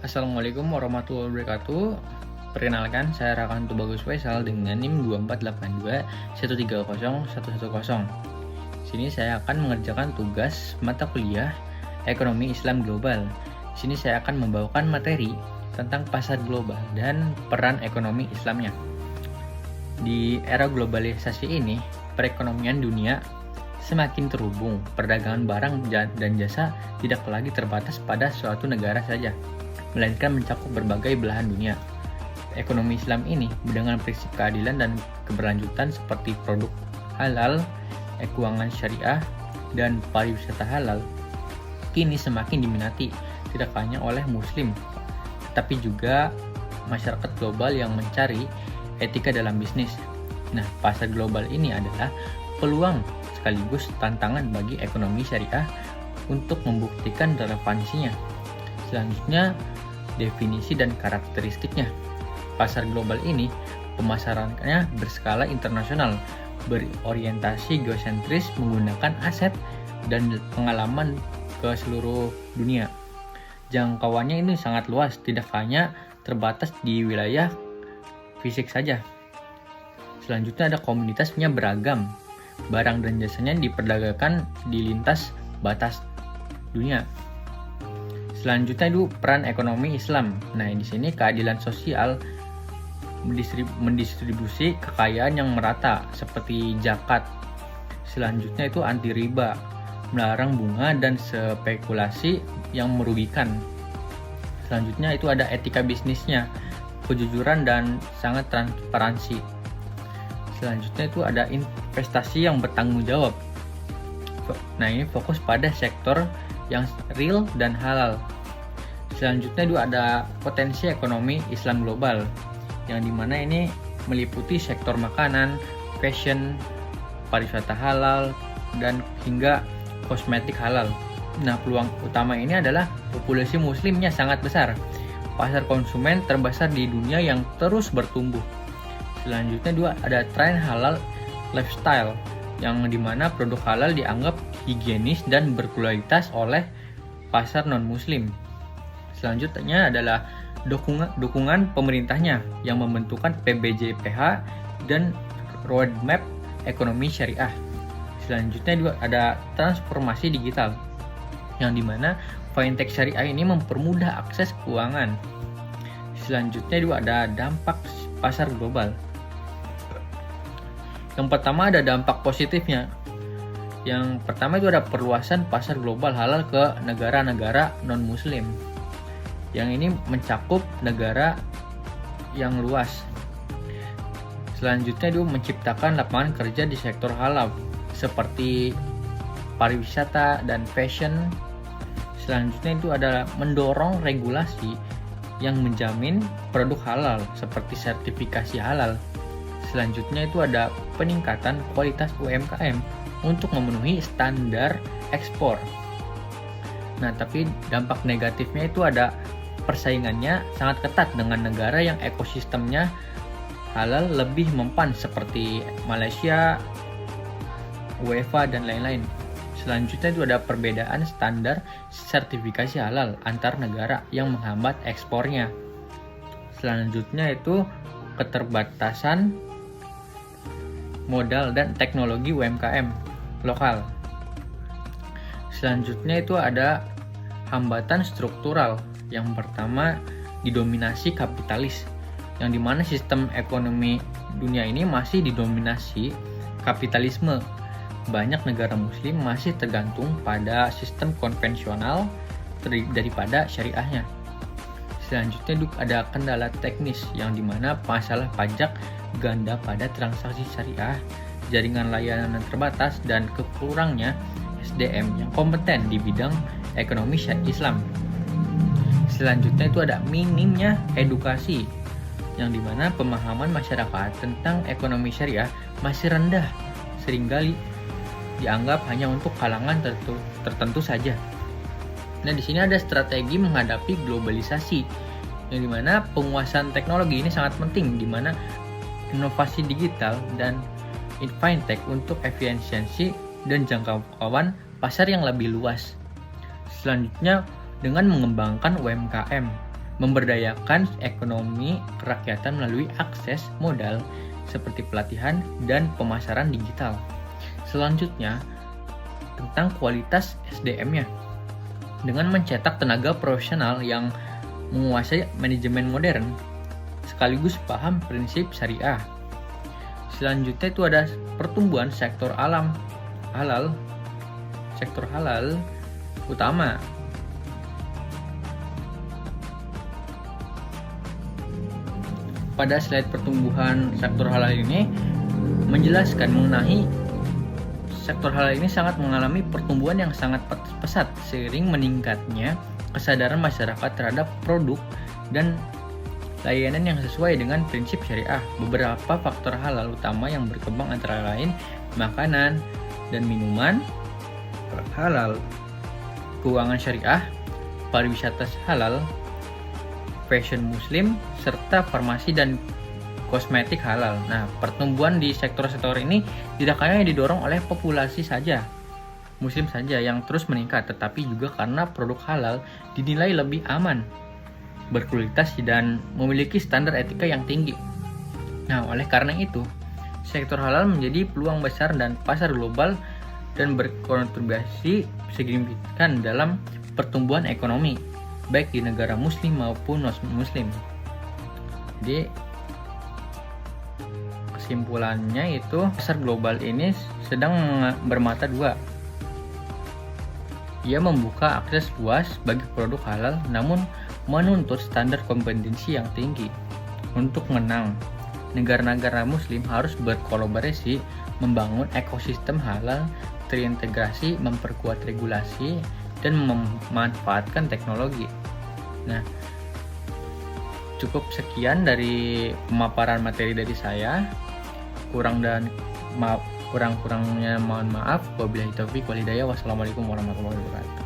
Assalamualaikum warahmatullahi wabarakatuh. Perkenalkan, saya Rakanto Bagus Faisal dengan NIM 2482130110. Sini saya akan mengerjakan tugas mata kuliah Ekonomi Islam Global. Sini saya akan membawakan materi tentang pasar global dan peran ekonomi Islamnya. Di era globalisasi ini, perekonomian dunia semakin terhubung. Perdagangan barang dan jasa tidak lagi terbatas pada suatu negara saja, melainkan mencakup berbagai belahan dunia. Ekonomi Islam ini dengan prinsip keadilan dan keberlanjutan seperti produk halal, keuangan syariah, dan pariwisata halal kini semakin diminati tidak hanya oleh muslim, tapi juga masyarakat global yang mencari etika dalam bisnis. Nah, pasar global ini adalah peluang sekaligus tantangan bagi ekonomi syariah untuk membuktikan relevansinya. Selanjutnya, definisi dan karakteristiknya. Pasar global ini pemasarannya berskala internasional, berorientasi geosentris, menggunakan aset dan pengalaman ke seluruh dunia. Jangkauannya ini sangat luas, tidak hanya terbatas di wilayah fisik saja. Selanjutnya ada komunitasnya beragam. Barang dan jasanya diperdagangkan di lintas batas dunia. Selanjutnya itu peran ekonomi Islam. Nah, di sini keadilan sosial, mendistribusi kekayaan yang merata seperti zakat. Selanjutnya itu anti riba, melarang bunga dan spekulasi yang merugikan. Selanjutnya itu ada etika bisnisnya, kejujuran dan sangat transparansi. Selanjutnya itu ada investasi yang bertanggung jawab. Nah, ini fokus pada sektor yang real dan halal. Selanjutnya itu ada potensi ekonomi Islam global, yang dimana ini meliputi sektor makanan, fashion, pariwisata halal, dan hingga kosmetik halal. Nah, peluang utama ini adalah populasi muslimnya sangat besar. Pasar konsumen terbesar di dunia yang terus bertumbuh. Selanjutnya juga ada tren halal lifestyle, yang dimana produk halal dianggap higienis dan berkualitas oleh pasar non-muslim. Selanjutnya adalah dukungan pemerintahnya yang membentukkan PBJPH dan roadmap ekonomi syariah. Selanjutnya juga ada transformasi digital, yang dimana fintech syariah ini mempermudah akses keuangan. Selanjutnya juga ada dampak pasar global. Yang pertama ada dampak positifnya. Yang pertama itu ada perluasan pasar global halal ke negara-negara non-muslim. Yang ini mencakup negara yang luas. Selanjutnya itu menciptakan lapangan kerja di sektor halal seperti pariwisata dan fashion. Selanjutnya itu adalah mendorong regulasi yang menjamin produk halal seperti sertifikasi halal. Selanjutnya itu ada peningkatan kualitas UMKM untuk memenuhi standar ekspor. Nah, tapi dampak negatifnya itu ada persaingannya sangat ketat dengan negara yang ekosistemnya halal lebih mempan seperti Malaysia, UEFA, dan lain-lain. Selanjutnya itu ada perbedaan standar sertifikasi halal antar negara yang menghambat ekspornya. Selanjutnya itu keterbatasan modal dan teknologi UMKM lokal. Selanjutnya itu ada hambatan struktural. Yang pertama didominasi kapitalis, yang dimana sistem ekonomi dunia ini masih didominasi kapitalisme. Banyak negara muslim masih tergantung pada sistem konvensional daripada syariahnya. Selanjutnya ada kendala teknis, yang dimana masalah pajak ganda pada transaksi syariah, jaringan layanan terbatas, dan kekurangnya SDM yang kompeten di bidang ekonomi Islam. Selanjutnya itu ada minimnya edukasi, yang dimana pemahaman masyarakat tentang ekonomi syariah masih rendah, seringkali dianggap hanya untuk kalangan tertentu saja. Nah, di sini ada strategi menghadapi globalisasi, yang dimana penguasaan teknologi ini sangat penting, dimana inovasi digital dan fintech untuk efisiensi dan jangkauan pasar yang lebih luas. Selanjutnya dengan mengembangkan UMKM. memberdayakan ekonomi kerakyatan melalui akses modal seperti pelatihan dan pemasaran digital. Selanjutnya, tentang kualitas SDM-nya. Dengan mencetak tenaga profesional yang menguasai manajemen modern, sekaligus paham prinsip syariah. Selanjutnya itu ada pertumbuhan sektor halal utama. Pada slide pertumbuhan sektor halal ini menjelaskan mengenai sektor halal ini sangat mengalami pertumbuhan yang sangat pesat seiring meningkatnya kesadaran masyarakat terhadap produk dan layanan yang sesuai dengan prinsip syariah. Beberapa faktor halal utama yang berkembang antara lain makanan dan minuman halal, keuangan syariah, pariwisata halal, fashion muslim, serta farmasi dan kosmetik halal. Nah, pertumbuhan di sektor-sektor ini tidak hanya didorong oleh populasi saja, muslim saja yang terus meningkat, tetapi juga karena produk halal dinilai lebih aman, berkualitas dan memiliki standar etika yang tinggi. Nah, oleh karena itu, sektor halal menjadi peluang besar dan pasar global dan berkontribusi signifikan dalam pertumbuhan ekonomi, baik di negara muslim maupun non-muslim. Jadi, kesimpulannya itu pasar global ini sedang bermata dua. Ia membuka akses luas bagi produk halal, namun menuntut standar kompetensi yang tinggi. Untuk menang, negara-negara muslim harus berkolaborasi membangun ekosistem halal, terintegrasi, memperkuat regulasi, dan memanfaatkan teknologi. Nah, cukup sekian dari pemaparan materi dari saya. Kurang-kurangnya mohon maaf. Wabillahi taufiq wal hidayah. Wassalamualaikum warahmatullahi wabarakatuh.